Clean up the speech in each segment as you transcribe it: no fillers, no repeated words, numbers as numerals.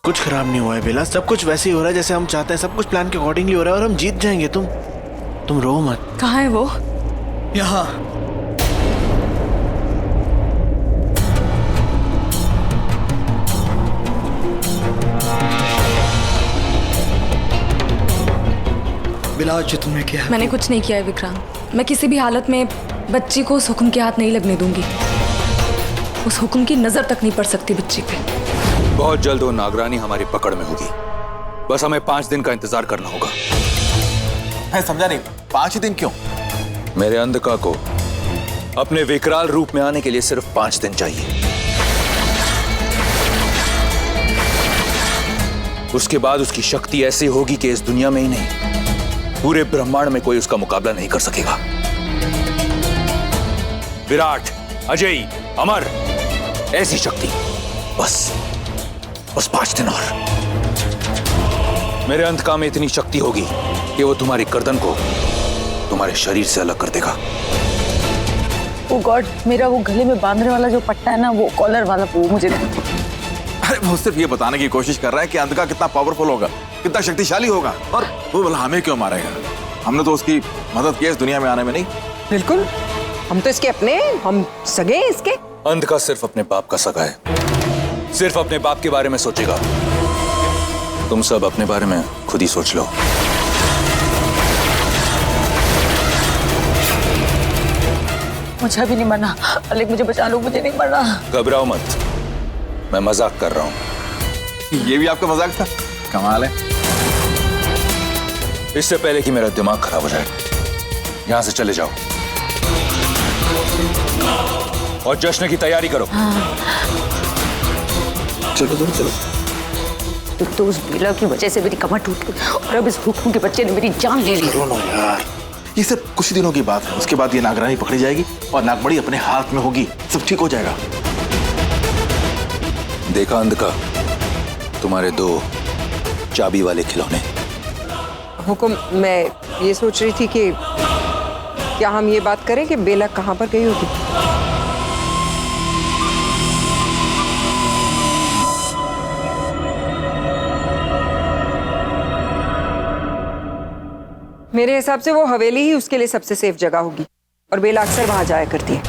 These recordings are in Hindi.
कुछ खराब नहीं हुआ है बेला, सब कुछ वैसे ही हो रहा है जैसे हम चाहते हैं, सब कुछ प्लान के अकॉर्डिंगली हो रहा है और हम जीत जाएंगे। तुम रो मत। कहाँ है वो? यहाँ। बिला जो तुमने किया है। मैंने कुछ नहीं किया है विक्रांत। मैं किसी भी हालत में बच्ची को उस हुक्म के हाथ नहीं लगने दूंगी। उस हुक्म की नजर तक नहीं पड़ सकती बच्ची पे। बहुत जल्द वो नागरानी हमारी पकड़ में होगी, बस हमें 5 दिन का इंतजार करना होगा। मैं समझा नहीं, 5 ही दिन क्यों? मेरे अंधका को अपने विकराल रूप में आने के लिए सिर्फ 5 दिन चाहिए। उसके बाद उसकी शक्ति ऐसी होगी कि इस दुनिया में ही नहीं, पूरे ब्रह्मांड में कोई उसका मुकाबला नहीं कर सकेगा। विराट, अजय, अमर, ऐसी शक्ति। बस 5 दिन और। मेरे अंधका में इतनी शक्ति होगी कि वो तुम्हारी गर्दन को तुम्हारे शरीर से अलग कर देगा। ओ गॉड, मेरा वो गले में बांधने वाला जो पट्टा है ना, वो कॉलर वाला, वो मुझे नहीं। अरे वो सिर्फ ये बताने की कोशिश कर रहा है कि अंधका कितना पावरफुल होगा, कितना शक्तिशाली होगा, और वो बोला हमें क्यों मारेगा? हमने तो उसकी मदद की इस दुनिया में आने में। नहीं, बिल्कुल, हम तो इसके अपने, हम सगे हैं इसके। अंधका सिर्फ अपने बाप का सगा है, सिर्फ अपने बाप के बारे में सोचेगा। तुम सब अपने बारे में खुद ही सोच लो। मुझे भी नहीं मरना। अलेक मुझे बचा लो, मुझे नहीं मरना। घबराओ मत, मैं मजाक कर रहा हूं। ये भी आपका मजाक था? कमाल है। इससे पहले कि मेरा दिमाग खराब हो जाए, यहां से चले जाओ और जश्न की तैयारी करो। चलो। तो उस बेला की वजह से मेरी कमर टूट गई और अब इस हुक्म के बच्चे ने मेरी जान ले ली। दोनों यार, ये सब कुछ दिनों की बात है। उसके बाद ये नागरानी पकड़ी जाएगी और नागमणि अपने हाथ में होगी, सब ठीक हो जाएगा। देखा अंधका, तुम्हारे 2 चाबी वाले खिलौने। हुकुम, मैं ये सोच रही थी कि क्या हम ये बात करें कि बेला कहाँ पर गई होगी? मेरे हिसाब से वो हवेली ही उसके लिए सबसे सेफ जगह होगी और बेला अक्सर वहां जाया करती है।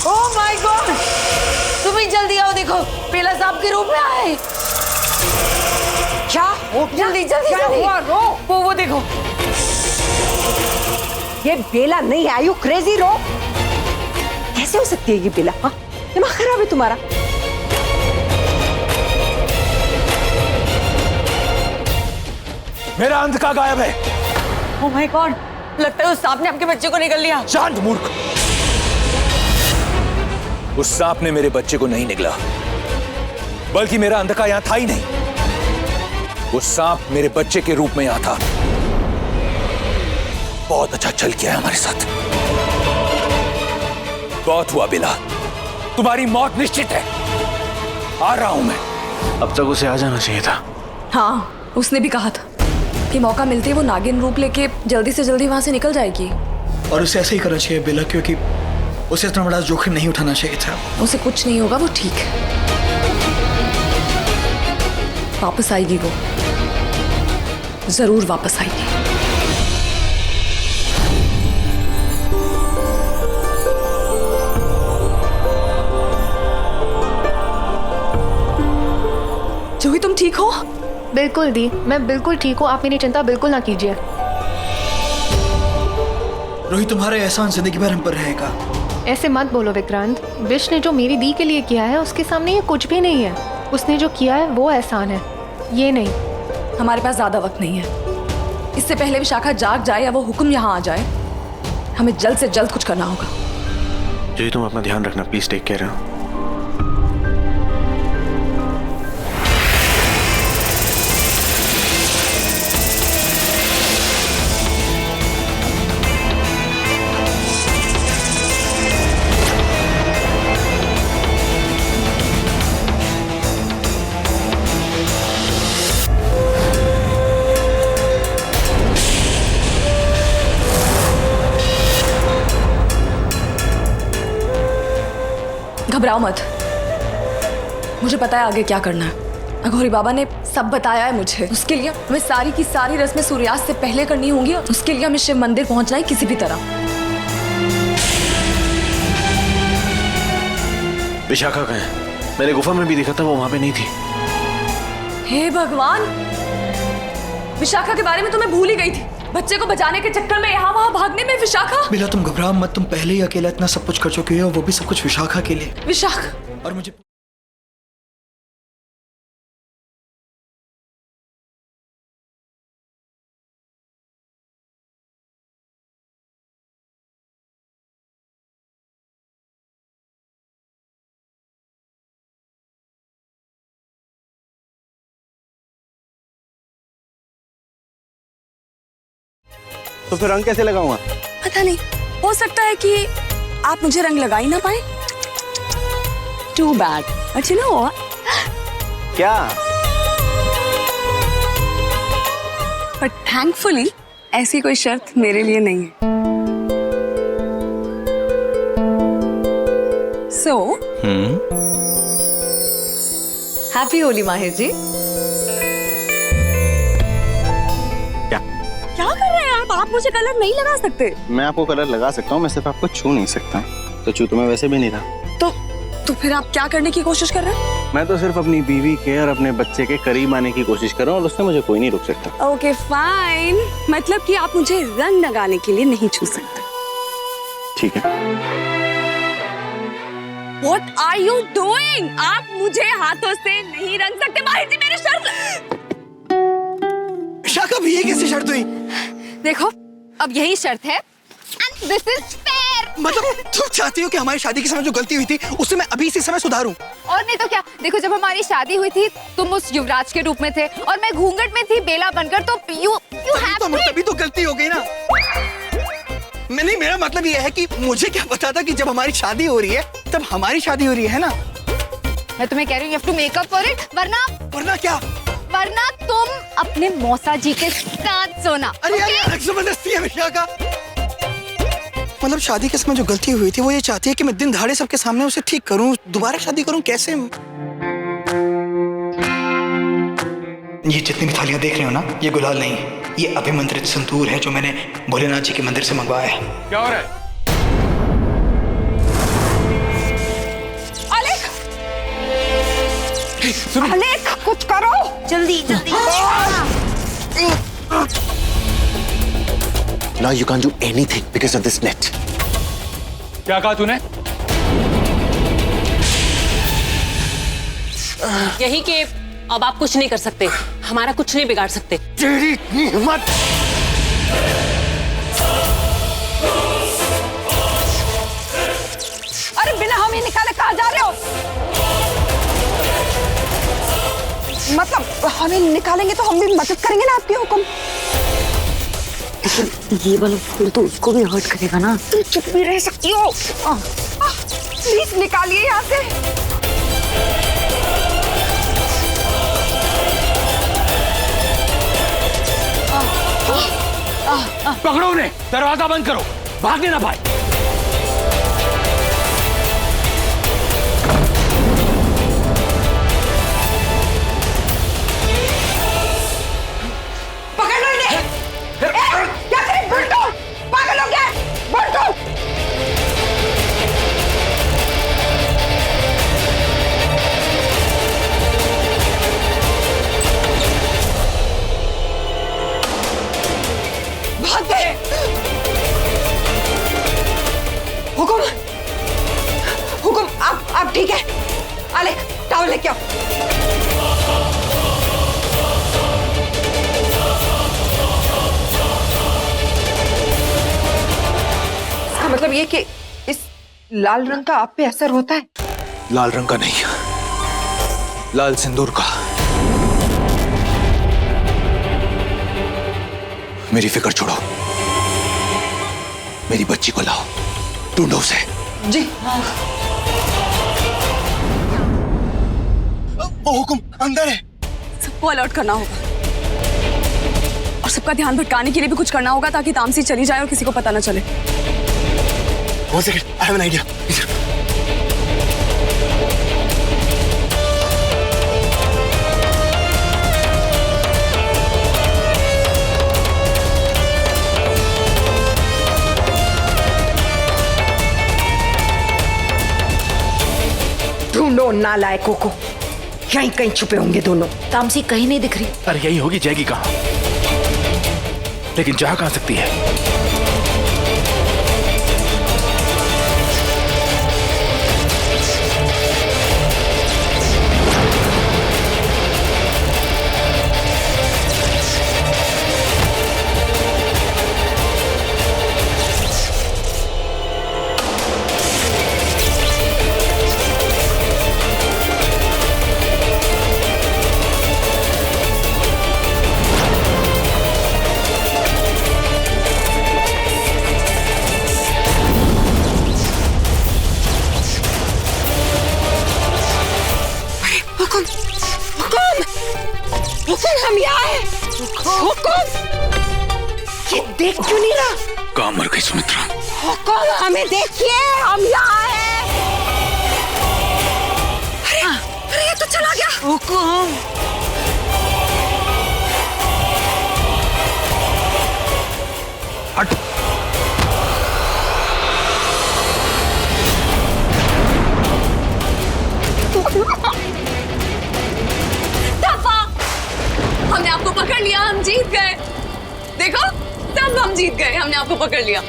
ओह माय गॉड, तुम ही जल्दी आओ, देखो बेला सांप के रूप में आए। क्या? जल्दी जल्दी क्या हुआ? रो। वो देखो, ये बेला नहीं है। Are you crazy? रो। कैसे हो सकती है ये बेला? हाँ, दिमाग खराब है तुम्हारा। मेरा अंधका गायब है। ओह माय गॉड, लगता है उस सांप ने आपके बच्चे को निगल लिया। शांत मूर्ख, उस सांप ने मेरे बच्चे को नहीं निगला, बल्कि मेरा अंधका यहां था ही नहीं। वो सांप मेरे बच्चे के रूप में यहां था। बहुत अच्छा चल किया है हमारे साथ। बहुत हुआ बेला, तुम्हारी मौत निश्चित है। आ रहा हूं मैं। अब तक उसे आ जाना चाहिए था। हाँ, उसने भी कहा था कि मौका मिलते ही वो नागिन रूप लेके जल्दी से जल्दी वहां से निकल जाएगी। और उसे ऐसे ही करना चाहिए बेला, क्योंकि उसे इतना बड़ा जोखिम नहीं उठाना चाहिए था। उसे कुछ नहीं होगा, वो ठीक है। वापस आएगी, वो जरूर वापस आएगी। जूही, तुम ठीक हो? बिल्कुल दी, मैं बिल्कुल ठीक हूँ। आप मेरी चिंता बिल्कुल ना कीजिए। रोहित, तुम्हारा एहसान जिंदगी भर हम पर रहेगा। ऐसे मत बोलो विक्रांत। विश ने जो मेरी दी के लिए किया है उसके सामने ये कुछ भी नहीं है। उसने जो किया है वो एहसान है, ये नहीं। हमारे पास ज्यादा वक्त नहीं है। इससे पहले विशाखा जाग जाए या वो हुक्म यहाँ आ जाए, हमें जल्द से जल्द कुछ करना होगा। जी, तुम अपना ध्यान रखना प्लीज। Take care. घबराओ मत, मुझे पता है आगे क्या करना है। अघोरी बाबा ने सब बताया है मुझे। उसके लिए हमें सारी की सारी रस्में सूर्यास्त से पहले करनी होंगी और उसके लिए हमें शिव मंदिर पहुंचना है किसी भी तरह। विशाखा कहाँ है? मैंने गुफा में भी देखा था, वो वहां पे नहीं थी। हे भगवान, विशाखा के बारे में तो मैं भूल ही गई थी। बच्चे को बचाने के चक्कर में यहाँ वहां भागने में विशाखा। बेला तुम घबराओ मत, तुम पहले ही अकेला इतना सब कुछ कर चुके हो, वो भी सब कुछ विशाखा के लिए। विशाखा और मुझे तो फिर रंग कैसे लगाऊंगा? पता नहीं, हो सकता है कि आप मुझे रंग लगा ही ना पाए। Too bad, but you know क्या? बट थैंकफुली ऐसी कोई शर्त मेरे लिए नहीं है। सो हैप्पी होली माहिर जी। क्या कर रहे हैं आप मुझे कलर नहीं लगा सकते? मैं आपको कलर लगा सकता हूँ, मैं सिर्फ आपको छू नहीं सकता। तो छू तो मैं वैसे भी नहीं था। तो फिर आप क्या करने की कोशिश कर रहे हैं? मैं तो सिर्फ अपनी बीवी के और अपने बच्चे के करीब आने की कोशिश कर रहा हूँ और उससे मुझे कोई नहीं रोक सकता। ओके फाइन, मतलब कि आप मुझे रंग लगाने के लिए नहीं छू सकते। ठीक है। What are you doing? आप मुझे हाथों से नहीं रंग सकते माहिर जी, मेरी शर्त। विशाखा भी ये कैसी शर्त हुई? देखो अब यही शर्त है and this is fair। मतलब तुम चाहती हो कि हमारी शादी के समय जो गलती हुई थी उसे मैं अभी इसी समय सुधारूं? और नहीं तो क्या। देखो जब हमारी शादी हुई थी तुम उस युवराज के रूप में थे और मैं घूंघट में थी बेला बनकर, तो you तभी तो गलती हो गई ना। नहीं, मेरा मतलब ये है कि मुझे क्या पता था कि जब हमारी शादी हो रही है तब हमारी शादी हो रही है ना। मैं तुम्हें कह रही हूँ you have to make up for it, वरना क्या? वरना तुम अपने मौसा जी के साथ सोना। अरे यार जबरदस्ती है विशाखा। मतलब शादी के समय जो गलती हुई थी वो ये चाहती है कि मैं दिन दहाड़े सबके सामने उसे ठीक करूं, दोबारा शादी करूं। कैसे? ये जितनी भी थालियां देख रहे हो ना, ये गुलाल नहीं है, ये अभिमंत्रित संतूर है जो मैंने भोलेनाथ जी के मंदिर से मंगवाया है। क्या हो रहा है? अलेख कुछ करो जल्दी जल्दी। Now you can't do anything because of this net. क्या कहा तूने? यही कि अब आप कुछ नहीं कर सकते, हमारा कुछ नहीं बिगाड़ सकते। तेरी इतनी हिम्मत! अरे बिना हम ही निकाले कहाँ जा रहे हो? मतलब हमें निकालेंगे तो हम भी मदद करेंगे ना आपके हुक्म। ये वाला फूल तो उसको भी हर्ट करेगा ना। तुम चुप भी रह सकती हो। प्लीज निकालिए यहाँ से। पकड़ो उन्हें, दरवाजा बंद करो, भागने ना पाए। पकड़ लो इन्हें। क्या करें बुलटो? पागल हो गया बुलटो। भाग गए। हुकुम आप ठीक है? अलेख टावल लेके आओ। इसका मतलब ये कि इस लाल रंग का आप पे असर होता है? लाल रंग का नहीं, लाल सिंदूर का। मेरी फिक्र छोड़ो, मेरी बच्ची को लाओ, ढूंढो उसे। जी। वो हुकुम अंदर है। सबको अलर्ट करना होगा और सबका ध्यान भटकाने के लिए भी कुछ करना होगा ताकि तामसी चली जाए और किसी को पता न चले। One second, I have an idea. ढूंढो नालायकों को, यहीं कहीं छुपे होंगे दोनों। तामसी कहीं नहीं दिख रही। अरे यही होगी, जाएगी कहाँ? लेकिन जा कहाँ सकती है? हम यहाँ हैं। हुकुम, ये देख क्यों नहीं रहा? कहाँ मर गई सुमित्रा? हुकुम, हमें देखिए, हम यहाँ हैं। अरे ये तो चला गया। हुकुम, हट। हमने आपको पकड़ लिया, हम जीत गए। देखो, तब हम जीत गए, हमने आपको पकड़ लिया।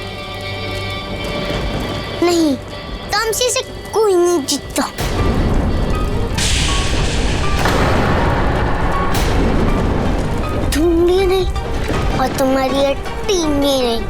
नहीं, तामसी से कोई नहीं जीतता। तुम भी नहीं और तुम्हारी ये टीम भी नहीं।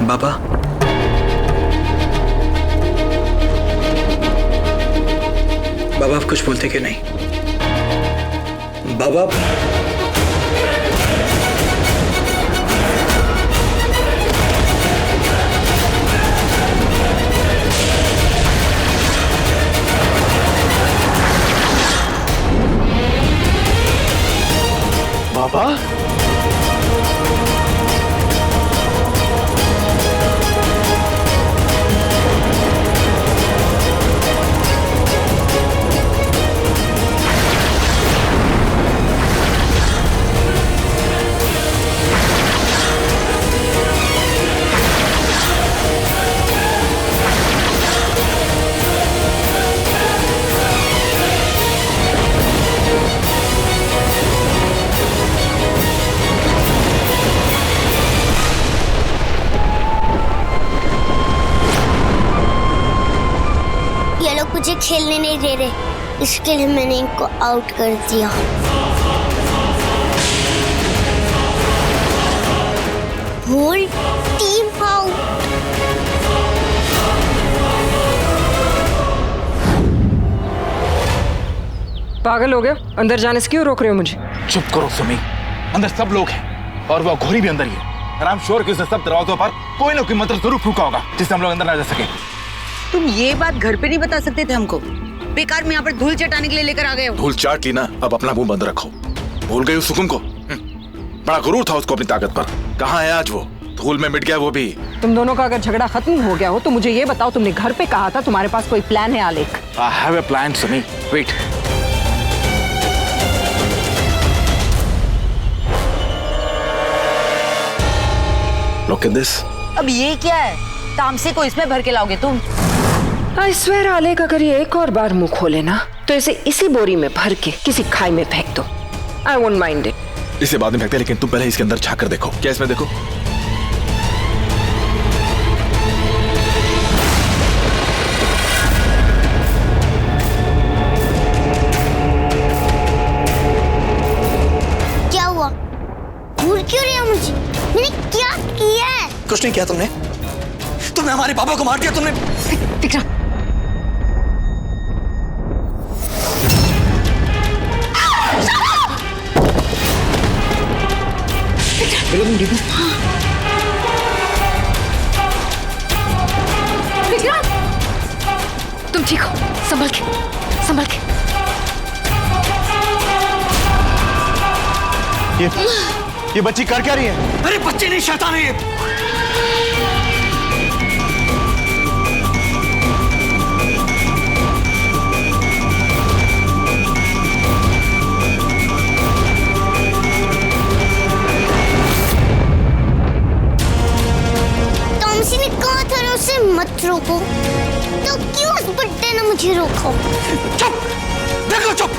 बाबा, बाबा आप कुछ बोलते क्यों नहीं? बाबा, बाबा, मुझे खेलने नहीं दे रहे, इसके लिए मैंने इनको आउट कर दिया। Whole team out. पागल हो गया? अंदर जाने से क्यों रोक रहे हो मुझे? चुप करो सुमी, अंदर सब लोग हैं और वो घोड़ी भी अंदर ही है। और आई एम श्योर कि उसने सब दरवाजों पर कोई ना कोई मंत्र जरूर फूका होगा जिससे हम लोग अंदर ना जा सके। तुम ये बात घर पे नहीं बता सकते थे हमको? बेकार में यहाँ पर धूल चटाने के लिए लेकर आ गए हो। धूल चाट ली ना, अब अपना मुंह बंद रखो। भूल गई उस हुकुम को? बड़ा गुरूर था उसको अपनी ताकत पर। कहाँ है आज वो? धूल में मिट गया वो भी। तुम दोनों का अगर झगड़ा खत्म हो गया हो तो मुझे ये बताओ, तुमने घर पे कहा था तुम्हारे पास कोई प्लान है Alekh? I have a plan Sumi, wait. Look at this. अब ये क्या है? तामसे को इसमें भर के लाओगे तुम? आई स्वेयर आलेख, अगर ये एक और बार मुंह खोले ना तो इसे इसी बोरी में भर के किसी खाई में फेंक दो। I won't mind it. इसे बाद में फेंकते, लेकिन तुम पहले इसके अंदर झांक कर देखो। क्या इसमें देखो? क्या हुआ? भूल क्यों रही हो मुझे? मैंने क्या किया है? कुछ नहीं किया तुमने। तुमने हमारे पापा को मार दिया। तुमने विक्रम, ठीक हो, संभल के, संभल के। ये बच्ची कर क्या रही है? अरे बच्चे नहीं, शैतान है ये। टॉमसी ने कहा था ना उसे मत रोको, तो क्यों उस बुड्ढे ने मुझे रोका? चुप, देख लो चुप।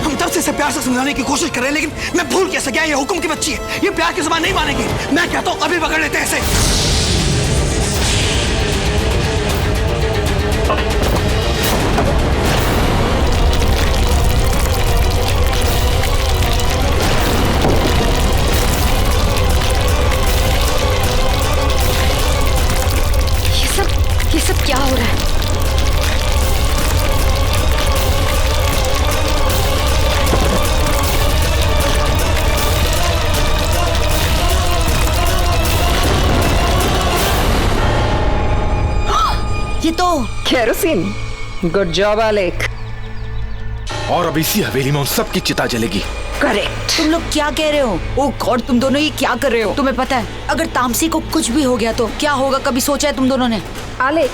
हम तब से इसे प्यार से समझाने की कोशिश कर रहे हैं, लेकिन मैं भूल कैसे गया, ये हुक्म की बच्ची है, ये प्यार की ज़बान नहीं मानेगी। मैं कहता हूँ अभी पकड़ लेते हैं इसे। ये सब क्या हो रहा है? ये तो केरोसिन। गुड जॉब आलेख। और अब इसी हवेली में उन सब की चिता जलेगी। करेक्ट। तुम लोग क्या कह रहे हो? ओ गॉड, तुम दोनों ये क्या कर रहे हो? तुम्हें पता है अगर तामसी को कुछ भी हो गया तो क्या होगा? कभी सोचा है तुम दोनों ने? आलेख,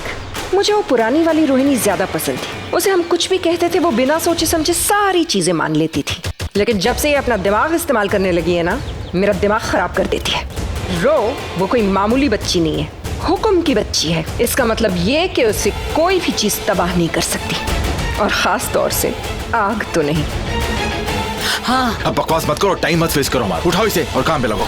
मुझे वो पुरानी वाली रोहिणी ज्यादा पसंद थी। उसे हम कुछ भी कहते थे वो बिना सोचे समझे सारी चीजें मान लेती थी, लेकिन जब से ये अपना दिमाग इस्तेमाल करने लगी है ना, मेरा दिमाग खराब कर देती है। रो वो कोई मामूली बच्ची नहीं है, हुक्म की बच्ची है। इसका मतलब ये कि उसे कोई भी चीज तबाह नहीं कर सकती, और खास तौर से आग तो नहीं। हाँ, अब बकवास मत करो, टाइम मत वेस्ट करो हमारा। उठाओ इसे और काम पे लगो।